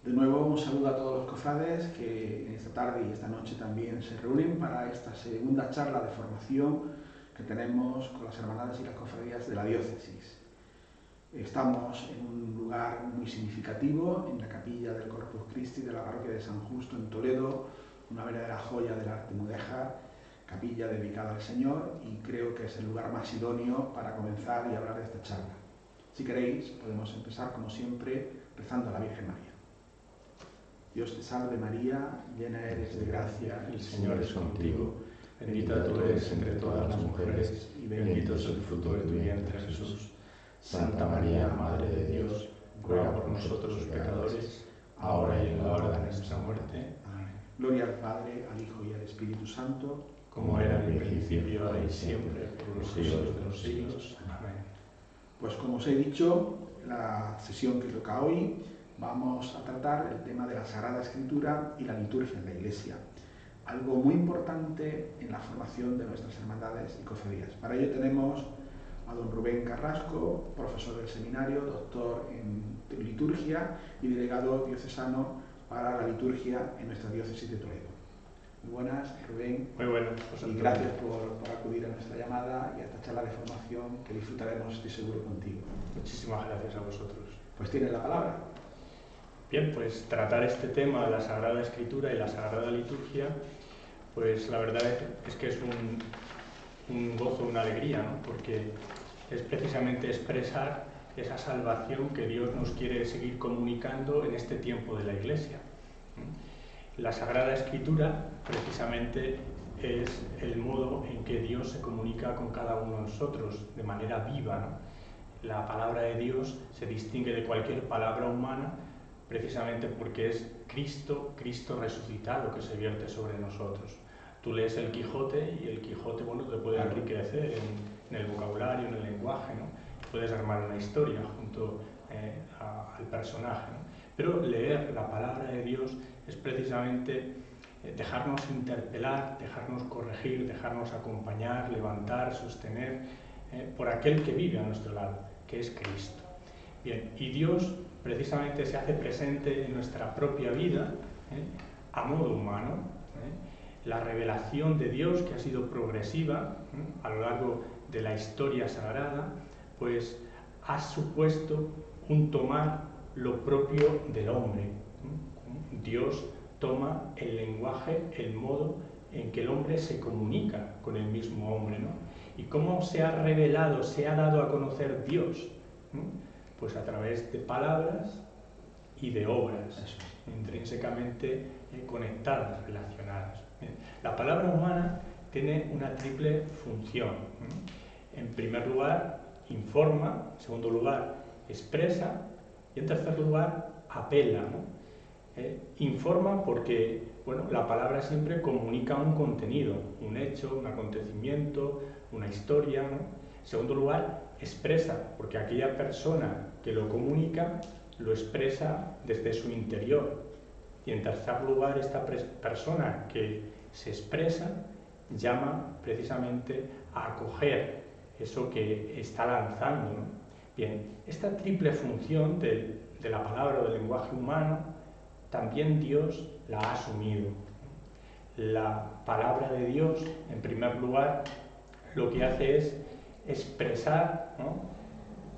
De nuevo, un saludo a todos los cofrades que en esta tarde y esta noche también se reúnen para esta segunda charla de formación que tenemos con las hermandades y las cofradías de la diócesis. Estamos en un lugar muy significativo, en la capilla del Corpus Christi de la parroquia de San Justo en Toledo, una verdadera joya del arte mudéjar, capilla dedicada al Señor, y creo que es el lugar más idóneo para comenzar y hablar de esta charla. Si queréis, podemos empezar como siempre rezando a la Virgen María. Dios te salve María, llena eres de gracia, el Señor es contigo. Bendita tú eres entre todas las mujeres, y bendito es el fruto de tu vientre, Jesús. Santa María, Madre de Dios, ruega por nosotros los pecadores, ahora y en la hora de nuestra muerte. Amén. Gloria al Padre, al Hijo y al Espíritu Santo, como era en el principio, ahora y siempre, por los siglos de los siglos. Amén. Pues como os he dicho, la sesión que toca hoy, vamos a tratar el tema de la Sagrada Escritura y la liturgia en la Iglesia. Algo muy importante en la formación de nuestras hermandades y cofradías. Para ello tenemos a don Rubén Carrasco, profesor del seminario, doctor en liturgia y delegado diocesano para la liturgia en nuestra diócesis de Toledo. Muy buenas, Rubén. Muy buenas. Y gracias por acudir a nuestra llamada y a esta charla de formación que disfrutaremos, estoy seguro, contigo. Muchísimas gracias a vosotros. Pues tienes la palabra. Bien, pues tratar este tema de la Sagrada Escritura y la Sagrada Liturgia, pues la verdad es que es un gozo, una alegría, ¿no? Porque es precisamente expresar esa salvación que Dios nos quiere seguir comunicando en este tiempo de la Iglesia. La Sagrada Escritura precisamente es el modo en que Dios se comunica con cada uno de nosotros de manera viva, ¿no? La palabra de Dios se distingue de cualquier palabra humana precisamente porque es Cristo resucitado que se vierte sobre nosotros. Tú lees el Quijote y el Quijote, bueno, te puede enriquecer en el vocabulario, en el lenguaje, ¿no? Puedes armar una historia junto al personaje, ¿no? Pero leer la palabra de Dios es precisamente dejarnos interpelar, dejarnos corregir, dejarnos acompañar, levantar, sostener por aquel que vive a nuestro lado, que es Cristo. Bien, y Dios precisamente se hace presente en nuestra propia vida, a modo humano. La revelación de Dios, que ha sido progresiva a lo largo de la historia sagrada, pues ha supuesto un tomar lo propio del hombre. Dios toma el lenguaje, el modo en que el hombre se comunica con el mismo hombre, ¿no? ¿Y cómo se ha revelado, se ha dado a conocer Dios? Pues a través de palabras y de obras, intrínsecamente conectadas, relacionadas. La palabra humana tiene una triple función. En primer lugar, informa; en segundo lugar, expresa; y en tercer lugar, apela, ¿no? Informa porque, bueno, la palabra siempre comunica un contenido, un hecho, un acontecimiento, una historia, ¿no? En segundo lugar, expresa, porque aquella persona que lo comunica lo expresa desde su interior. Y en tercer lugar, esta persona que se expresa llama precisamente a acoger eso que está lanzando, ¿no? Bien, esta triple función de la palabra o del lenguaje humano, también Dios la ha asumido. La palabra de Dios, en primer lugar, lo que hace es expresar, ¿no?,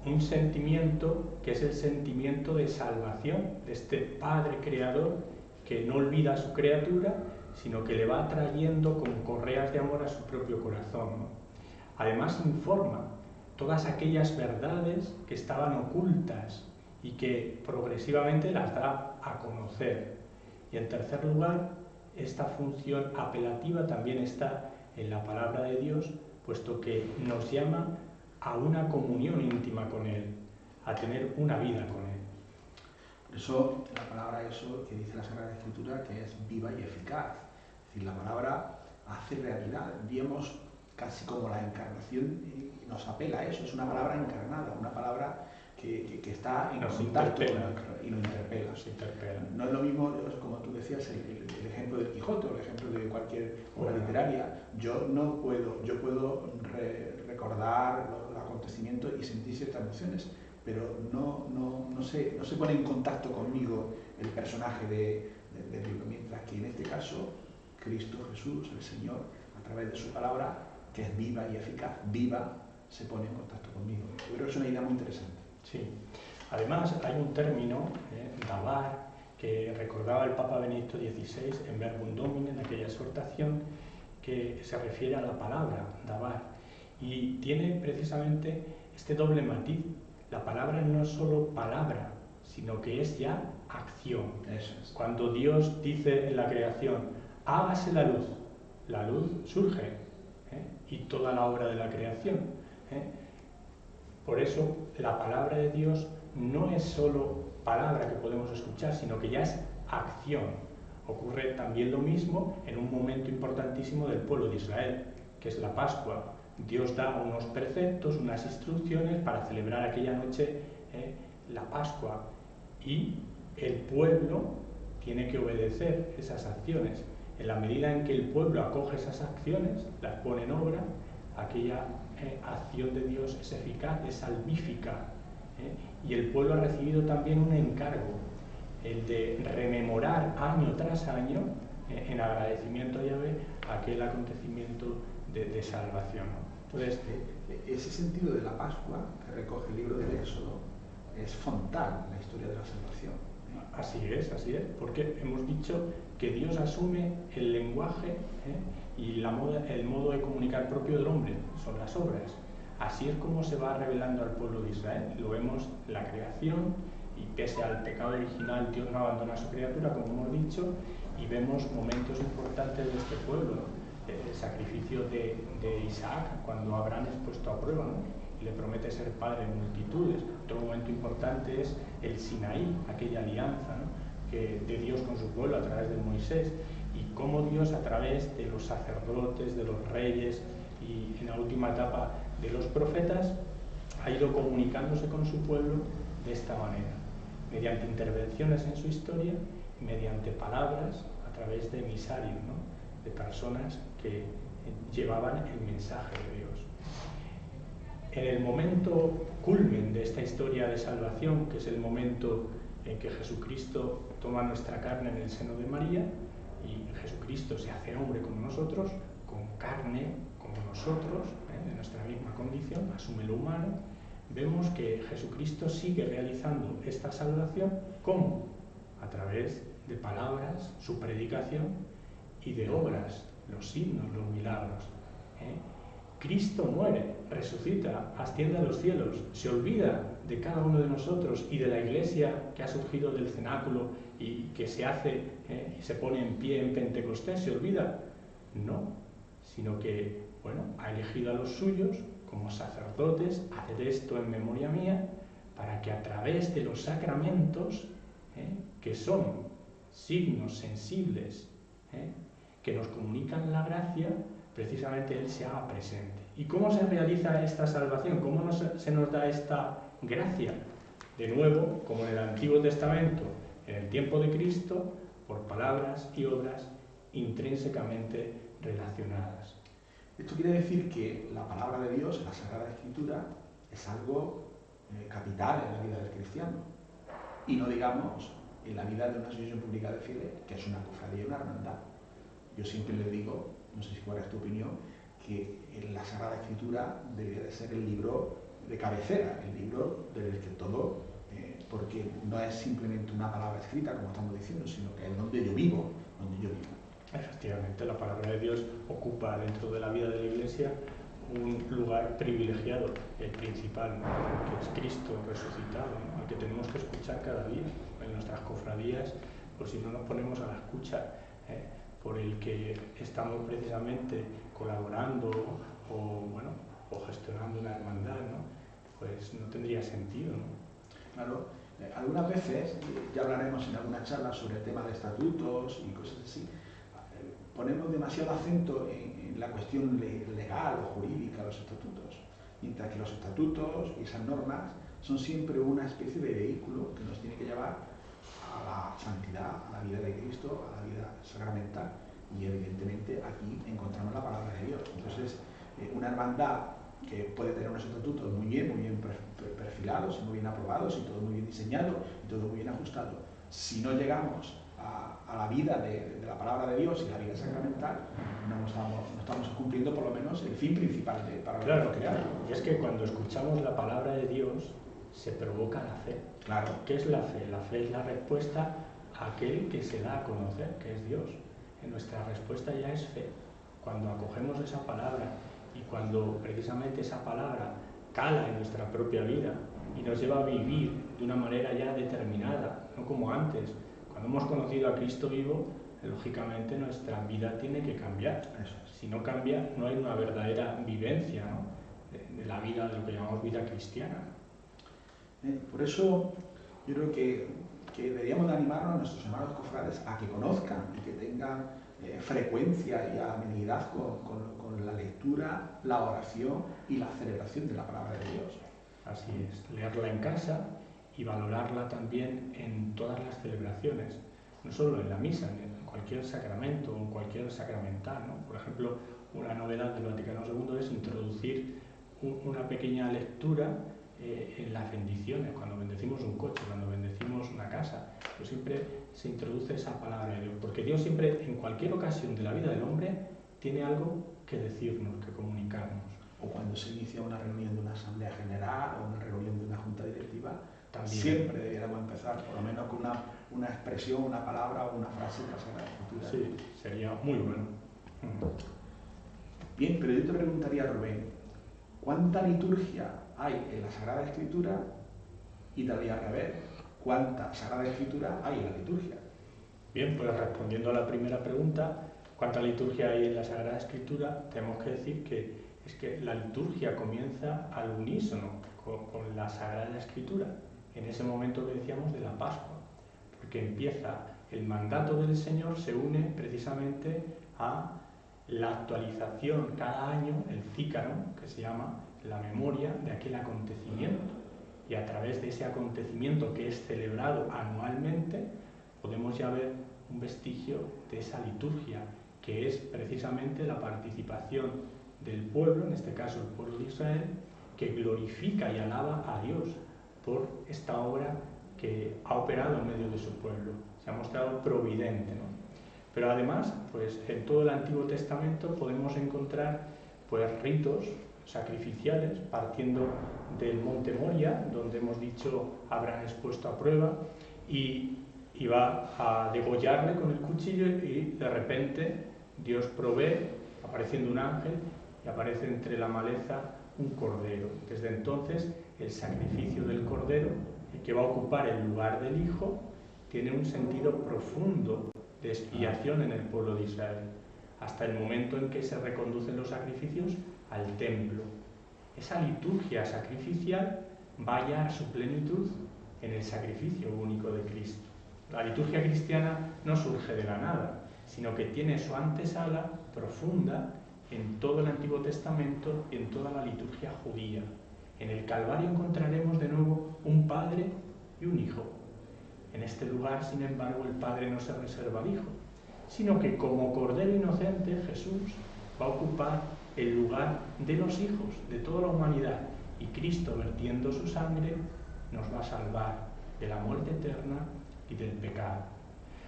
un sentimiento que es el sentimiento de salvación de este Padre Creador que no olvida a su criatura, sino que le va trayendo con correas de amor a su propio corazón, ¿no? Además informa todas aquellas verdades que estaban ocultas y que progresivamente las da a conocer. Y en tercer lugar, esta función apelativa también está en la palabra de Dios, puesto que nos llama a una comunión íntima con Él, a tener una vida con Él. Por eso la palabra, eso que dice la Sagrada Escritura, que es viva y eficaz. Es decir, la palabra hace realidad. Vemos casi como la encarnación nos apela a eso. Es una palabra encarnada, una palabra que está en contacto y nos interpela. No es lo mismo, como tú decías, el ejemplo del Quijote o el ejemplo de cualquier obra literaria. Yo puedo recordar los acontecimientos y sentir ciertas emociones, pero no se pone en contacto conmigo el personaje del libro, mientras que en este caso Cristo Jesús, el Señor, a través de su palabra, que es viva y eficaz, se pone en contacto conmigo. Yo creo que es una idea muy interesante. Sí. Además, hay un término, davar, que recordaba el Papa Benedicto XVI en Verbum Domini, en aquella exhortación, que se refiere a la palabra, davar, y tiene precisamente este doble matiz. La palabra no es solo palabra, sino que es ya acción. Eso es. Cuando Dios dice en la creación, hágase la luz surge, y toda la obra de la creación. Por eso, la palabra de Dios no es solo palabra que podemos escuchar, sino que ya es acción. Ocurre también lo mismo en un momento importantísimo del pueblo de Israel, que es la Pascua. Dios da unos preceptos, unas instrucciones para celebrar aquella noche la Pascua, y el pueblo tiene que obedecer esas acciones. En la medida en que el pueblo acoge esas acciones, las pone en obra, aquella acción de Dios es eficaz, es salvífica. Y el pueblo ha recibido también un encargo, el de rememorar año tras año, en agradecimiento a Yahvé, aquel acontecimiento de salvación. Entonces, ese sentido de la Pascua que recoge el libro del Éxodo es frontal en la historia de la salvación. Así es, porque hemos dicho que Dios asume el lenguaje y el modo de comunicar propio del hombre, son las obras. Así es como se va revelando al pueblo de Israel. Lo vemos en la creación, y pese al pecado original, Dios no abandona a su criatura, como hemos dicho, y vemos momentos importantes de este pueblo, ¿no? El sacrificio de Isaac, cuando Abraham es puesto a prueba, ¿no? Y le promete ser padre de multitudes. Otro momento importante es el Sinaí, aquella alianza, ¿no? De Dios con su pueblo a través de Moisés, y cómo Dios, a través de los sacerdotes, de los reyes y en la última etapa de los profetas, ha ido comunicándose con su pueblo de esta manera, mediante intervenciones en su historia, mediante palabras, a través de emisarios, ¿no? De personas que llevaban el mensaje de Dios. En el momento culmen de esta historia de salvación, que es el momento en que Jesucristo toma nuestra carne en el seno de María, y Jesucristo se hace hombre como nosotros, con carne como nosotros, de nuestra misma condición, asume lo humano, vemos que Jesucristo sigue realizando esta salvación. ¿Cómo? A través de palabras, su predicación, y de obras, los signos, los milagros. Cristo muere, resucita, asciende a los cielos, se olvida de cada uno de nosotros y de la iglesia que ha surgido del cenáculo y que se hace y se pone en pie en Pentecostés, ¿se olvida? No, sino que, ha elegido a los suyos como sacerdotes, haced esto en memoria mía, para que a través de los sacramentos, que son signos sensibles, que nos comunican la gracia, precisamente Él se haga presente. ¿Y cómo se realiza esta salvación? ¿Cómo se nos da esta gracia? De nuevo, como en el Antiguo Testamento, en el tiempo de Cristo, por palabras y obras intrínsecamente relacionadas. Esto quiere decir que la palabra de Dios, la Sagrada Escritura, es algo capital en la vida del cristiano. Y no digamos en la vida de una asociación pública de fieles, que es una cofradía y una hermandad. Yo siempre les digo, no sé cuál es tu opinión, que la Sagrada Escritura debería de ser el libro de cabecera, el libro del que todo, porque no es simplemente una palabra escrita, como estamos diciendo, sino que es donde yo vivo, Efectivamente, la palabra de Dios ocupa dentro de la vida de la Iglesia un lugar privilegiado, el principal, ¿no? Que es Cristo resucitado, ¿no? Al que tenemos que escuchar cada día. En nuestras cofradías, pues si no nos ponemos a la escucha, por el que estamos precisamente colaborando o gestionando una hermandad, ¿no? Pues no tendría sentido, ¿no? Claro, algunas veces, ya hablaremos en alguna charla sobre el tema de estatutos y cosas así, ponemos demasiado acento en la cuestión legal o jurídica de los estatutos, mientras que los estatutos y esas normas son siempre una especie de vehículo que nos tiene que llevar a la santidad, a la vida de Cristo, a la vida sacramental, y evidentemente aquí encontramos la palabra de Dios. Entonces, una hermandad que puede tener unos estatutos muy bien perfilados, muy bien aprobados y todo muy bien diseñado y todo muy bien ajustado. Si no llegamos a la vida de la palabra de Dios y la vida sacramental, no estamos cumpliendo por lo menos el fin principal para lo que hemos creado. Y es que cuando escuchamos la palabra de Dios se provoca la fe. Claro. ¿Qué es la fe? La fe es la respuesta a aquel que se da a conocer, que es Dios. Nuestra respuesta ya es fe. Cuando acogemos esa palabra y cuando precisamente esa palabra cala en nuestra propia vida y nos lleva a vivir de una manera ya determinada, no como antes. Cuando hemos conocido a Cristo vivo, lógicamente nuestra vida tiene que cambiar. Si no cambia, no hay una verdadera vivencia, ¿no?, de la vida, de lo que llamamos vida cristiana. Por eso yo creo que deberíamos de animarnos a nuestros hermanos cofrades a que conozcan y que tengan frecuencia y amenidad con la lectura, la oración y la celebración de la palabra de Dios. Así es, leerla en casa y valorarla también en todas las celebraciones, no solo en la misa, en cualquier sacramento o en cualquier sacramental, ¿no? Por ejemplo, una novedad del Vaticano II es introducir una pequeña lectura en las bendiciones, cuando bendecimos un coche, cuando bendecimos una casa, pues siempre se introduce esa palabra de Dios, porque Dios siempre, en cualquier ocasión de la vida del hombre, tiene algo que decirnos, que comunicarnos. O cuando se inicia una reunión de una asamblea general o una reunión de una junta directiva, también siempre debiéramos empezar, por lo menos con una expresión, una palabra o una frase de la Sagrada Escritura. Sí, sería muy bueno. Bien, pero yo te preguntaría, Rubén, ¿cuánta liturgia hay en la Sagrada Escritura? Y también al revés, ¿cuánta Sagrada Escritura hay en la liturgia? Bien, pues respondiendo a la primera pregunta, ¿cuánta liturgia hay en la Sagrada Escritura? Tenemos que decir que es que la liturgia comienza al unísono con la Sagrada Escritura, en ese momento que decíamos de la Pascua, porque empieza el mandato del Señor, se une precisamente a la actualización cada año, el cícaro, que se llama la memoria de aquel acontecimiento, y a través de ese acontecimiento que es celebrado anualmente, podemos ya ver un vestigio de esa liturgia, que es precisamente la participación del pueblo, en este caso el pueblo de Israel, que glorifica y alaba a Dios por esta obra que ha operado en medio de su pueblo. Se ha mostrado providente, ¿no? Pero además, pues en todo el Antiguo Testamento podemos encontrar pues ritos sacrificiales, partiendo del monte Moria, donde hemos dicho Abraham es puesto a prueba y va a degollarle con el cuchillo y de repente Dios provee, apareciendo un ángel, y aparece entre la maleza un cordero. Desde entonces, el sacrificio del cordero, que va a ocupar el lugar del hijo, tiene un sentido profundo de expiación en el pueblo de Israel, hasta el momento en que se reconducen los sacrificios al templo. Esa liturgia sacrificial va a hallar su plenitud en el sacrificio único de Cristo. La liturgia cristiana no surge de la nada, sino que tiene su antesala profunda en todo el Antiguo Testamento y en toda la liturgia judía. En el Calvario encontraremos de nuevo un padre y un hijo. En este lugar, sin embargo, el padre no se reserva al hijo, sino que como Cordero inocente Jesús va a ocupar el lugar de los hijos, de toda la humanidad, y Cristo, vertiendo su sangre, nos va a salvar de la muerte eterna y del pecado.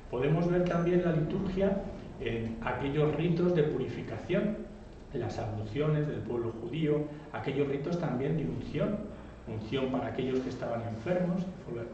Podemos ver también la liturgia en aquellos ritos de purificación, las abluciones del pueblo judío, aquellos ritos también de unción para aquellos que estaban enfermos,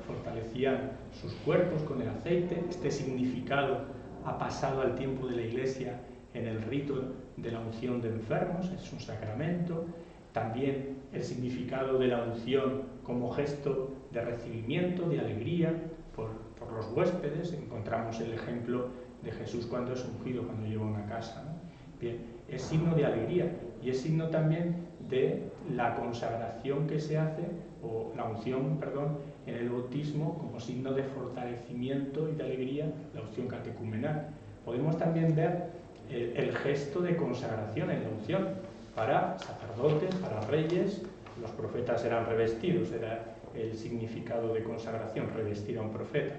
fortalecían sus cuerpos con el aceite. Este significado ha pasado al tiempo de la Iglesia en el rito de la unción de enfermos, es un sacramento. También el significado de la unción como gesto de recibimiento, de alegría por los huéspedes. Encontramos el ejemplo de Jesús cuando es ungido, cuando lleva una casa, ¿no? Bien, es signo de alegría y es signo también de la consagración que se hace, o la unción, perdón, en el bautismo como signo de fortalecimiento y de alegría, la unción catecumenal. Podemos también ver el gesto de consagración en la unción para sacerdotes, para reyes. Los profetas eran revestidos, era el significado de consagración, revestir a un profeta,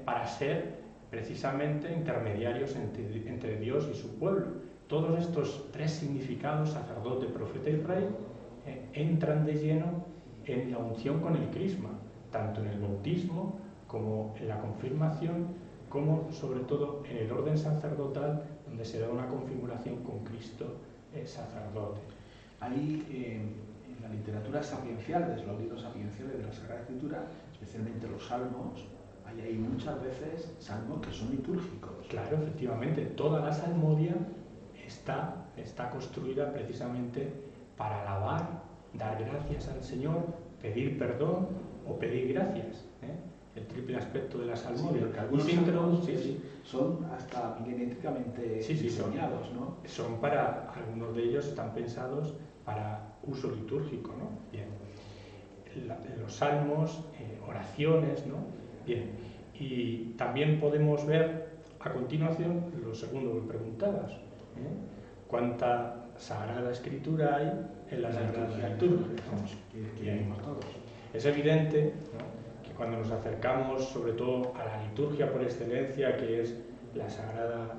para ser precisamente intermediarios entre Dios y su pueblo. Todos estos tres significados, sacerdote, profeta y rey, entran de lleno en la unción con el crisma, tanto en el bautismo como en la confirmación, como sobre todo en el orden sacerdotal, donde se da una configuración con Cristo sacerdote. Ahí, en la literatura sapiencial, desde los libros sapienciales de la Sagrada Escritura, especialmente los salmos, hay muchas veces salmos que son litúrgicos. Claro, efectivamente, toda la salmodia está construida precisamente para alabar, dar gracias al Señor, pedir perdón o pedir gracias. El triple aspecto de la salmodia. Sí, algunos salmos son hasta milimétricamente diseñados, ¿no? Son algunos de ellos están pensados para uso litúrgico, ¿no? Bien. Los salmos, oraciones, ¿no? Bien. Y también podemos ver a continuación lo segundo que preguntabas, ¿cuánta Sagrada Escritura hay en la Sagrada Liturgia? Es evidente, ¿no?, que cuando nos acercamos sobre todo a la liturgia por excelencia, que es la Sagrada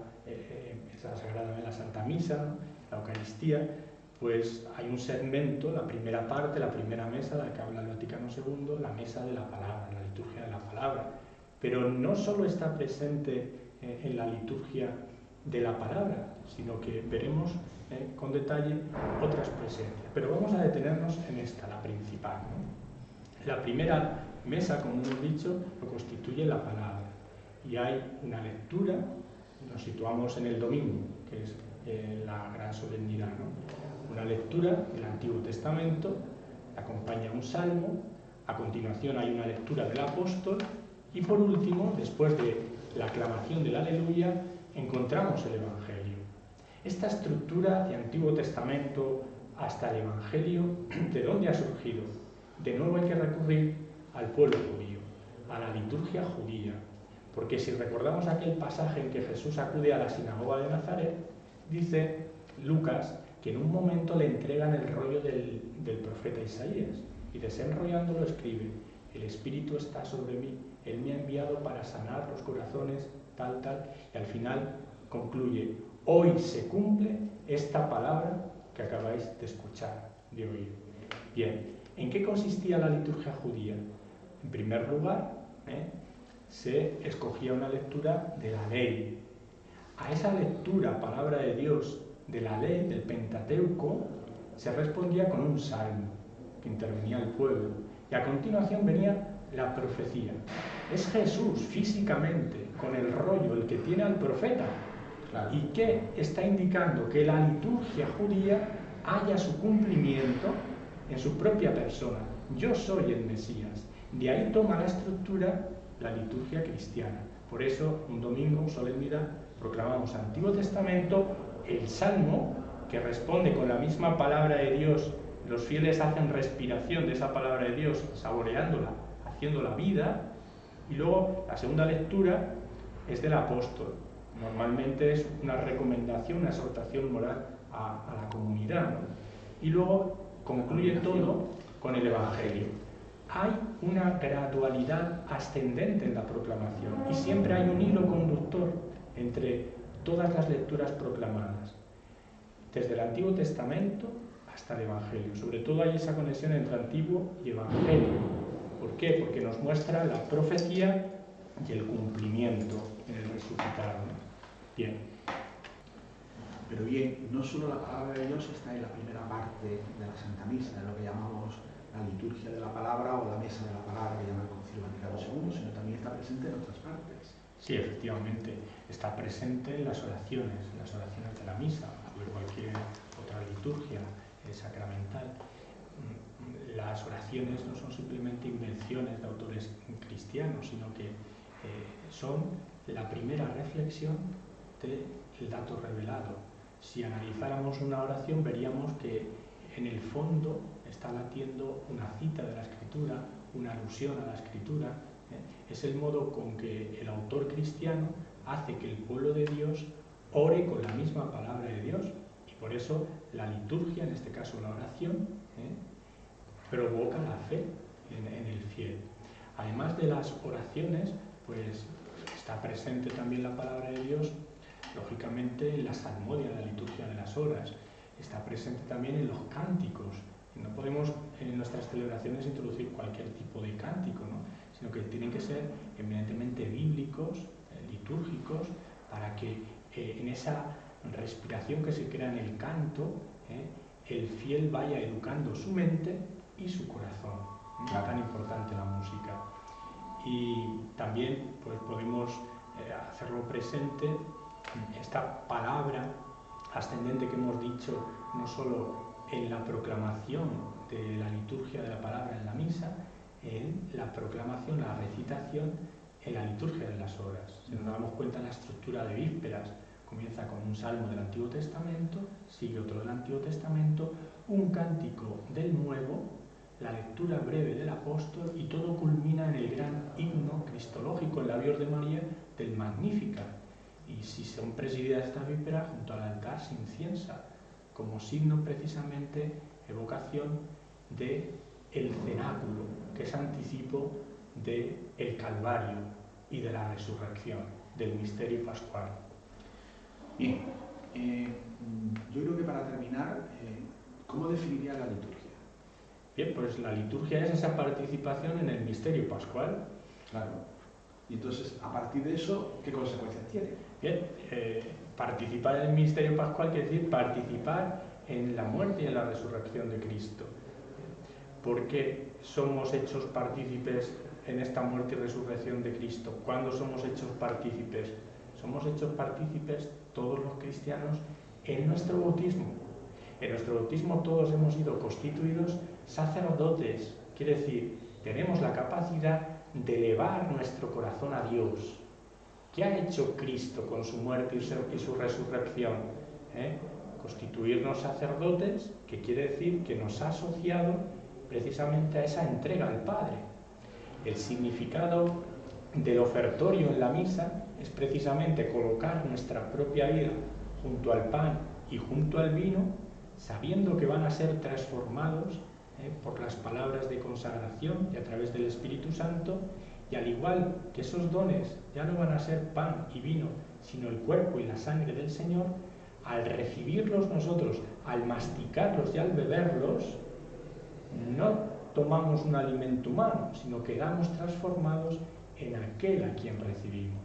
la Santa Misa, ¿no?, la Eucaristía, pues hay un segmento, la primera parte, la primera mesa, de la que habla el Vaticano II, la mesa de la palabra, la liturgia de la palabra. Pero no solo está presente en la liturgia de la palabra, sino que veremos con detalle otras presencias. Pero vamos a detenernos en esta, la principal, ¿no? La primera mesa, como hemos dicho, lo constituye la palabra. Y hay una lectura, nos situamos en el domingo, que es la gran solemnidad, ¿no? Una lectura del Antiguo Testamento, acompaña un salmo, a continuación hay una lectura del apóstol y por último, después de la aclamación del Aleluya, encontramos el Evangelio. Esta estructura de Antiguo Testamento hasta el Evangelio, ¿de dónde ha surgido? De nuevo hay que recurrir al pueblo judío, a la liturgia judía, porque si recordamos aquel pasaje en que Jesús acude a la sinagoga de Nazaret, dice Lucas que en un momento le entregan el rollo del profeta Isaías y desenrollándolo escribe: el Espíritu está sobre mí, Él me ha enviado para sanar los corazones, tal, y al final concluye: hoy se cumple esta palabra que acabáis de escuchar, de oír. Bien, ¿en qué consistía la liturgia judía? En primer lugar, se escogía una lectura de la ley. A esa lectura, palabra de Dios, de la ley, del Pentateuco, se respondía con un salmo que intervenía el pueblo. Y a continuación venía la profecía. Es Jesús físicamente, con el rollo, el que tiene al profeta. Claro. ¿Y qué está indicando? Que la liturgia judía haya su cumplimiento en su propia persona. Yo soy el Mesías. De ahí toma la estructura la liturgia cristiana. Por eso, un domingo, solemnidad, proclamamos Antiguo Testamento, el Salmo, que responde con la misma palabra de Dios. Los fieles hacen respiración de esa palabra de Dios, saboreándola, haciéndola vida. Y luego, la segunda lectura es del apóstol. Normalmente es una recomendación, una exhortación moral a la comunidad, ¿no? Y luego concluye todo con el Evangelio. Hay una gradualidad ascendente en la proclamación y siempre hay un hilo conductor entre todas las lecturas proclamadas, desde el Antiguo Testamento hasta el Evangelio. Sobre todo hay esa conexión entre Antiguo y Evangelio. ¿Por qué? Porque nos muestra la profecía y el cumplimiento en el resucitado. Bien. Pero bien, no solo la palabra de Dios está en la primera parte de la Santa Misa, en lo que llamamos la liturgia de la palabra o la mesa de la palabra que llama el Concilio Vaticano II, sino también está presente en otras partes. Sí, efectivamente, está presente en las oraciones de la misa o de cualquier otra liturgia sacramental. Las oraciones no son simplemente invenciones de autores cristianos, sino que son la primera reflexión del dato revelado. Si analizáramos una oración, veríamos que en el fondo está latiendo una cita de la Escritura, una alusión a la Escritura. Es el modo con que el autor cristiano hace que el pueblo de Dios ore con la misma palabra de Dios. Y por eso la liturgia, en este caso la oración, provoca la fe en el fiel. Además de las oraciones, pues está presente también la palabra de Dios, lógicamente en la salmodia, en la liturgia de las horas. Está presente también en los cánticos, No podemos en nuestras celebraciones introducir cualquier tipo de cántico, ¿no? Sino que tienen que ser eminentemente bíblicos, litúrgicos, para que en esa respiración que se crea en el canto, el fiel vaya educando su mente y su corazón. Es tan importante la música. Y también pues, podemos hacerlo presente esta palabra ascendente que hemos dicho, no solo en la proclamación de la liturgia de la palabra en la misa, en la proclamación, la recitación en la liturgia de las horas. Si nos damos cuenta, la estructura de vísperas comienza con un salmo del Antiguo Testamento, sigue otro del Antiguo Testamento, un cántico del Nuevo, la lectura breve del apóstol, y todo culmina en el gran himno cristológico en labios de María del Magnificat. Y si son presididas estas vísperas, junto al altar se inciensa como signo precisamente, evocación del cenáculo, que es anticipo del Calvario y de la resurrección, del misterio pascual. Bien, yo creo que para terminar, ¿cómo definiría la liturgia? Bien, pues la liturgia es esa participación en el misterio pascual. Claro. Y entonces, a partir de eso, ¿qué consecuencias tiene? Bien, participar en el misterio pascual quiere decir participar en la muerte y en la resurrección de Cristo. ¿Por qué somos hechos partícipes en esta muerte y resurrección de Cristo? ¿Cuándo somos hechos partícipes? Somos hechos partícipes todos los cristianos en nuestro bautismo. En nuestro bautismo todos hemos sido constituidos sacerdotes, quiere decir, tenemos la capacidad de elevar nuestro corazón a Dios. ¿Qué ha hecho Cristo con su muerte y su resurrección? Constituirnos sacerdotes, que quiere decir que nos ha asociado precisamente a esa entrega al Padre. El significado del ofertorio en la misa es precisamente colocar nuestra propia vida junto al pan y junto al vino, sabiendo que van a ser transformados por las palabras de consagración y a través del Espíritu Santo, y al igual que esos dones ya no van a ser pan y vino, sino el cuerpo y la sangre del Señor, al recibirlos nosotros, al masticarlos y al beberlos, no tomamos un alimento humano, sino que quedamos transformados en aquel a quien recibimos.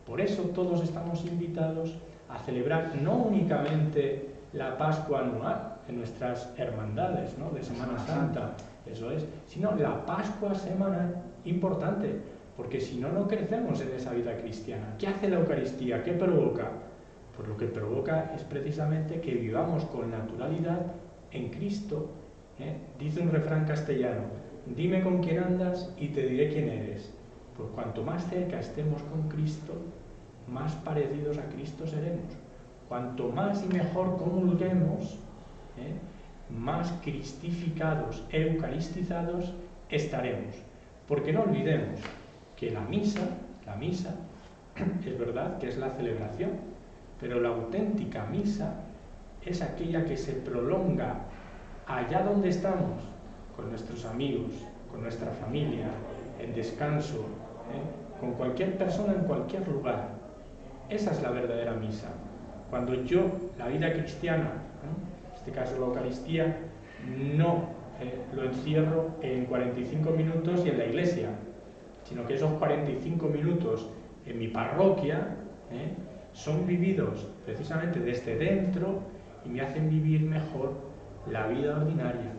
Por eso todos estamos invitados a celebrar no únicamente la Pascua anual en nuestras hermandades, ¿no?, de Semana Santa, eso es, sino la Pascua semanal, importante, porque si no, no crecemos en esa vida cristiana. ¿Qué hace la Eucaristía? ¿Qué provoca? Pues lo que provoca es precisamente que vivamos con naturalidad en Cristo. Dice un refrán castellano: dime con quién andas y te diré quién eres. Pues cuanto más cerca estemos con Cristo, más parecidos a Cristo seremos. Cuanto más y mejor comulguemos, más cristificados, eucaristizados estaremos. Porque no olvidemos que la misa es verdad que es la celebración, pero la auténtica misa es aquella que se prolonga allá donde estamos, con nuestros amigos, con nuestra familia, en descanso, con cualquier persona en cualquier lugar. Esa es la verdadera misa. Cuando yo, la vida cristiana, en este caso la Eucaristía, no lo encierro en 45 minutos y en la iglesia, sino que esos 45 minutos en mi parroquia son vividos precisamente desde dentro y me hacen vivir mejor la vida ordinaria,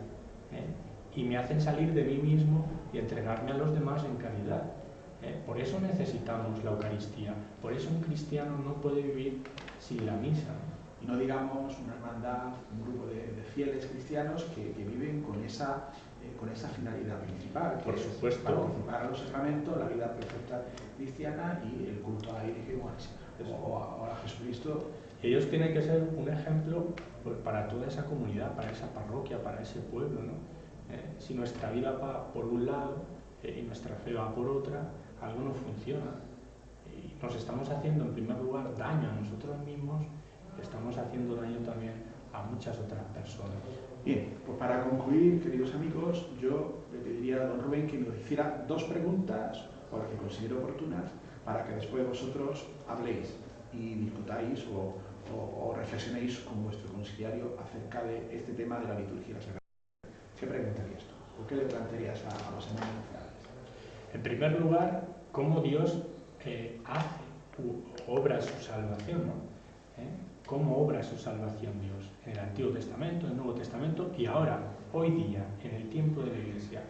y me hacen salir de mí mismo y entregarme a los demás en caridad. Por eso necesitamos la Eucaristía, por eso un cristiano no puede vivir sin la misa. Y no digamos una hermandad, un grupo de fieles cristianos que viven con esa finalidad principal, que por supuesto, es participar a los sacramentos, la vida perfecta cristiana y el culto a la Virgen o a Jesucristo. Ellos tienen que ser un ejemplo pues, para toda esa comunidad, para esa parroquia, para ese pueblo, ¿no? Si nuestra vida va por un lado y nuestra fe va por otra, algo no funciona. Y nos estamos haciendo en primer lugar daño a nosotros mismos, estamos haciendo daño también a muchas otras personas. Bien, pues para concluir, queridos amigos, yo le pediría a don Rubén que nos hiciera dos preguntas, o las que considere oportunas, para que después vosotros habléis y discutáis o reflexionéis con vuestro conciliario acerca de este tema de la liturgia y la sagrada. ¿Qué preguntarías tú? ¿O qué le plantearías a los hermanos cofrades? En primer lugar, cómo Dios hace u obra su salvación, ¿no? ¿Cómo obra su salvación Dios? En el Antiguo Testamento, en el Nuevo Testamento y ahora, hoy día, en el tiempo de la Iglesia.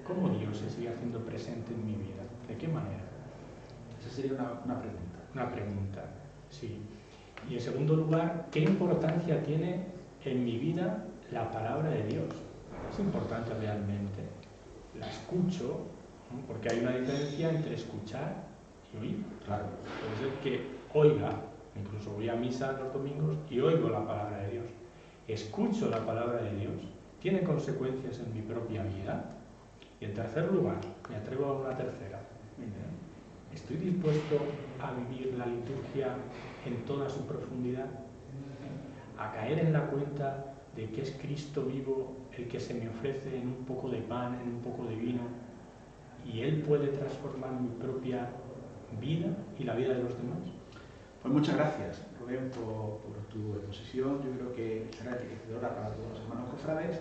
¿Cómo Dios se sigue haciendo presente en mi vida? ¿De qué manera? Esa sería una pregunta. Una pregunta, sí. Y en segundo lugar, ¿qué importancia tiene en mi vida la palabra de Dios? ¿Es importante realmente? La escucho, ¿no? Porque hay una diferencia entre escuchar y oír. Claro. Puede ser que oiga, incluso voy a misa los domingos y oigo la palabra de Dios. Escucho la palabra de Dios, tiene consecuencias en mi propia vida. Y en tercer lugar, me atrevo a una tercera. ¿Estoy dispuesto a vivir la liturgia en toda su profundidad? A caer en la cuenta de que es Cristo vivo el que se me ofrece en un poco de pan, en un poco de vino, y Él puede transformar mi propia vida y la vida de los demás. Pues muchas gracias, Rubén, por tu exposición. Yo creo que será enriquecedora para todos los hermanos cofrades.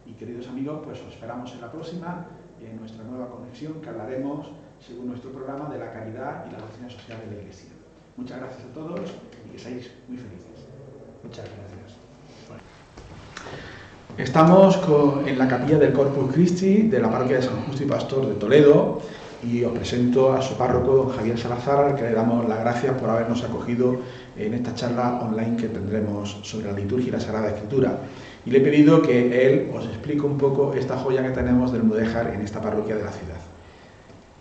Y queridos amigos, pues os esperamos en la próxima, en nuestra nueva conexión, que hablaremos, según nuestro programa, de la caridad y la doctrina social de la Iglesia. Muchas gracias a todos y que seáis muy felices. Muchas gracias. Estamos en la capilla del Corpus Christi de la parroquia de San Justo y Pastor de Toledo y os presento a su párroco, don Javier Salazar, al que le damos las gracias por habernos acogido en esta charla online que tendremos sobre la liturgia y la Sagrada Escritura. Y le he pedido que él os explique un poco esta joya que tenemos del mudéjar en esta parroquia de la ciudad.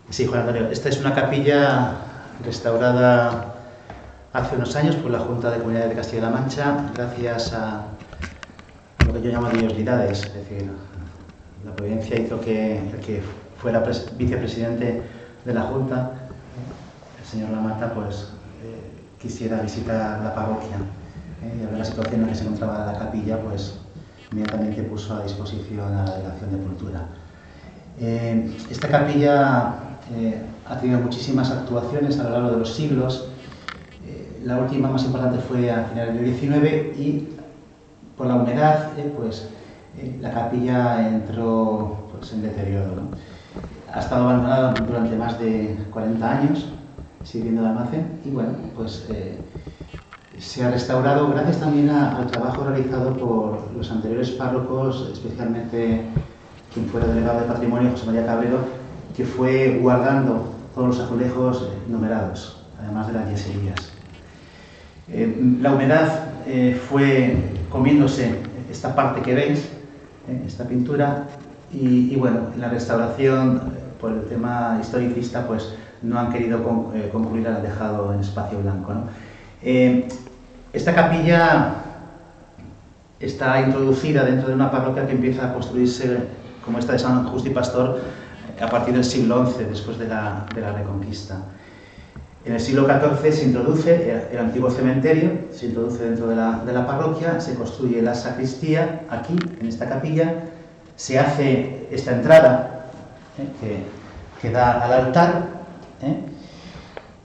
Sí, Juan Antonio, esta es una capilla restaurada hace unos años por la Junta de Comunidades de Castilla-La Mancha, gracias a lo que yo llamo diosidades, es decir, la providencia hizo que el que fuera vicepresidente de la Junta, el señor Lamata, pues quisiera visitar la parroquia y al ver la situación en la que se encontraba la capilla, pues inmediatamente puso a disposición a la Delegación de Cultura. Esta capilla ha tenido muchísimas actuaciones a lo largo de los siglos. La última más importante fue a finales del XIX y por la humedad, la capilla entró en deterioro, ¿no? Ha estado abandonada durante más de 40 años, sirviendo de almacén, y bueno, pues se ha restaurado gracias también al trabajo realizado por los anteriores párrocos, especialmente quien fuera delegado de Patrimonio, José María Cabrero, que fue guardando todos los azulejos numerados, además de las yeserías. La humedad fue comiéndose esta parte que veis, esta pintura, y bueno, la restauración, por el tema historicista, pues no han querido concluir, la han dejado en espacio blanco, ¿no? Esta capilla está introducida dentro de una parroquia que empieza a construirse, como esta de San Justo y Pastor, a partir del siglo XI, después de la Reconquista. En el siglo XIV se introduce el antiguo cementerio, se introduce dentro de la parroquia, se construye la sacristía aquí, en esta capilla, se hace esta entrada que da al altar,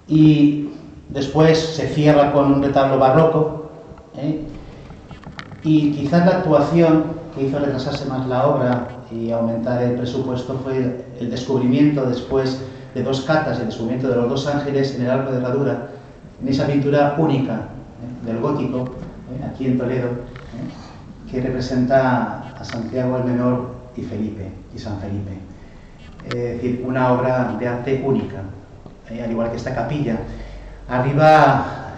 y después se cierra con un retablo barroco, y quizás la actuación que hizo retrasarse más la obra y aumentar el presupuesto fue el descubrimiento, después de dos catas, el descubrimiento de los dos ángeles en el arco de herradura, en esa pintura única del gótico, aquí en Toledo, que representa a Santiago el Menor y Felipe, y San Felipe. Es decir, una obra de arte única, al igual que esta capilla. Arriba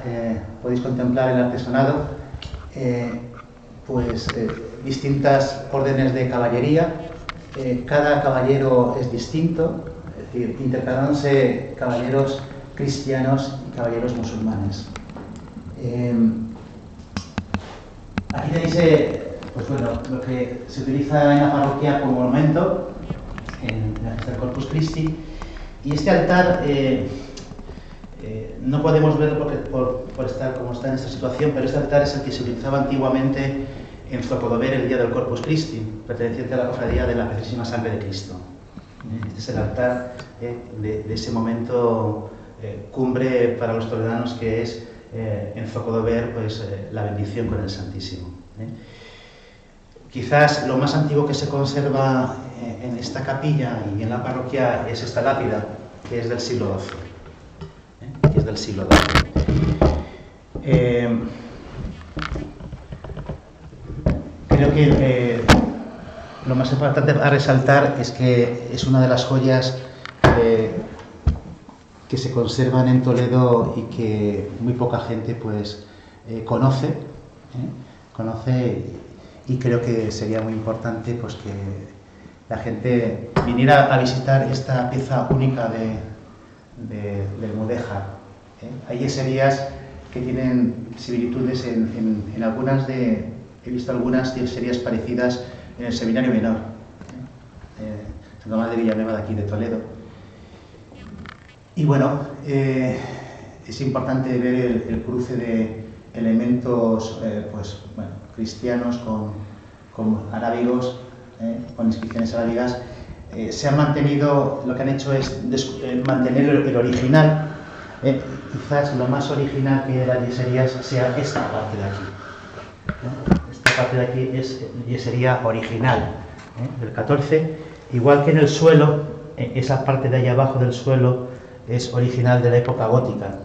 podéis contemplar el artesonado, distintas órdenes de caballería. Cada caballero es distinto, es decir, intercalándose caballeros cristianos y caballeros musulmanes. Aquí tenéis lo que se utiliza en la parroquia como monumento en la fiesta del Corpus Christi, y este altar no podemos verlo por estar como está en esta situación, pero este altar es el que se utilizaba antiguamente en Zocodover el día del Corpus Christi, perteneciente a la cofradía de la Preciosísima Sangre de Cristo. Este es el altar de ese momento cumbre para los toledanos, que es en Zocodover la bendición con el Santísimo. Quizás lo más antiguo que se conserva en esta capilla y en la parroquia es esta lápida, que es del siglo XII. Es del siglo XII. Creo que lo más importante a resaltar es que es una de las joyas que se conservan en Toledo y que muy poca gente pues conoce, y creo que sería muy importante pues que la gente viniera a visitar esta pieza única del mudéjar. Hay yeserías que tienen similitudes en algunas he visto algunas yeserías parecidas en el Seminario Menor, San Tomás de Villanueva de aquí de Toledo. Y bueno, es importante ver el cruce de elementos cristianos con arábigos, con inscripciones arábigas. Se han mantenido, lo que han hecho es mantener el original. Quizás lo más original que de las yeserías sea esta parte de aquí. Esta parte de aquí es yesería original, del 14, igual que en el suelo, esa parte de ahí abajo del suelo es original de la época gótica,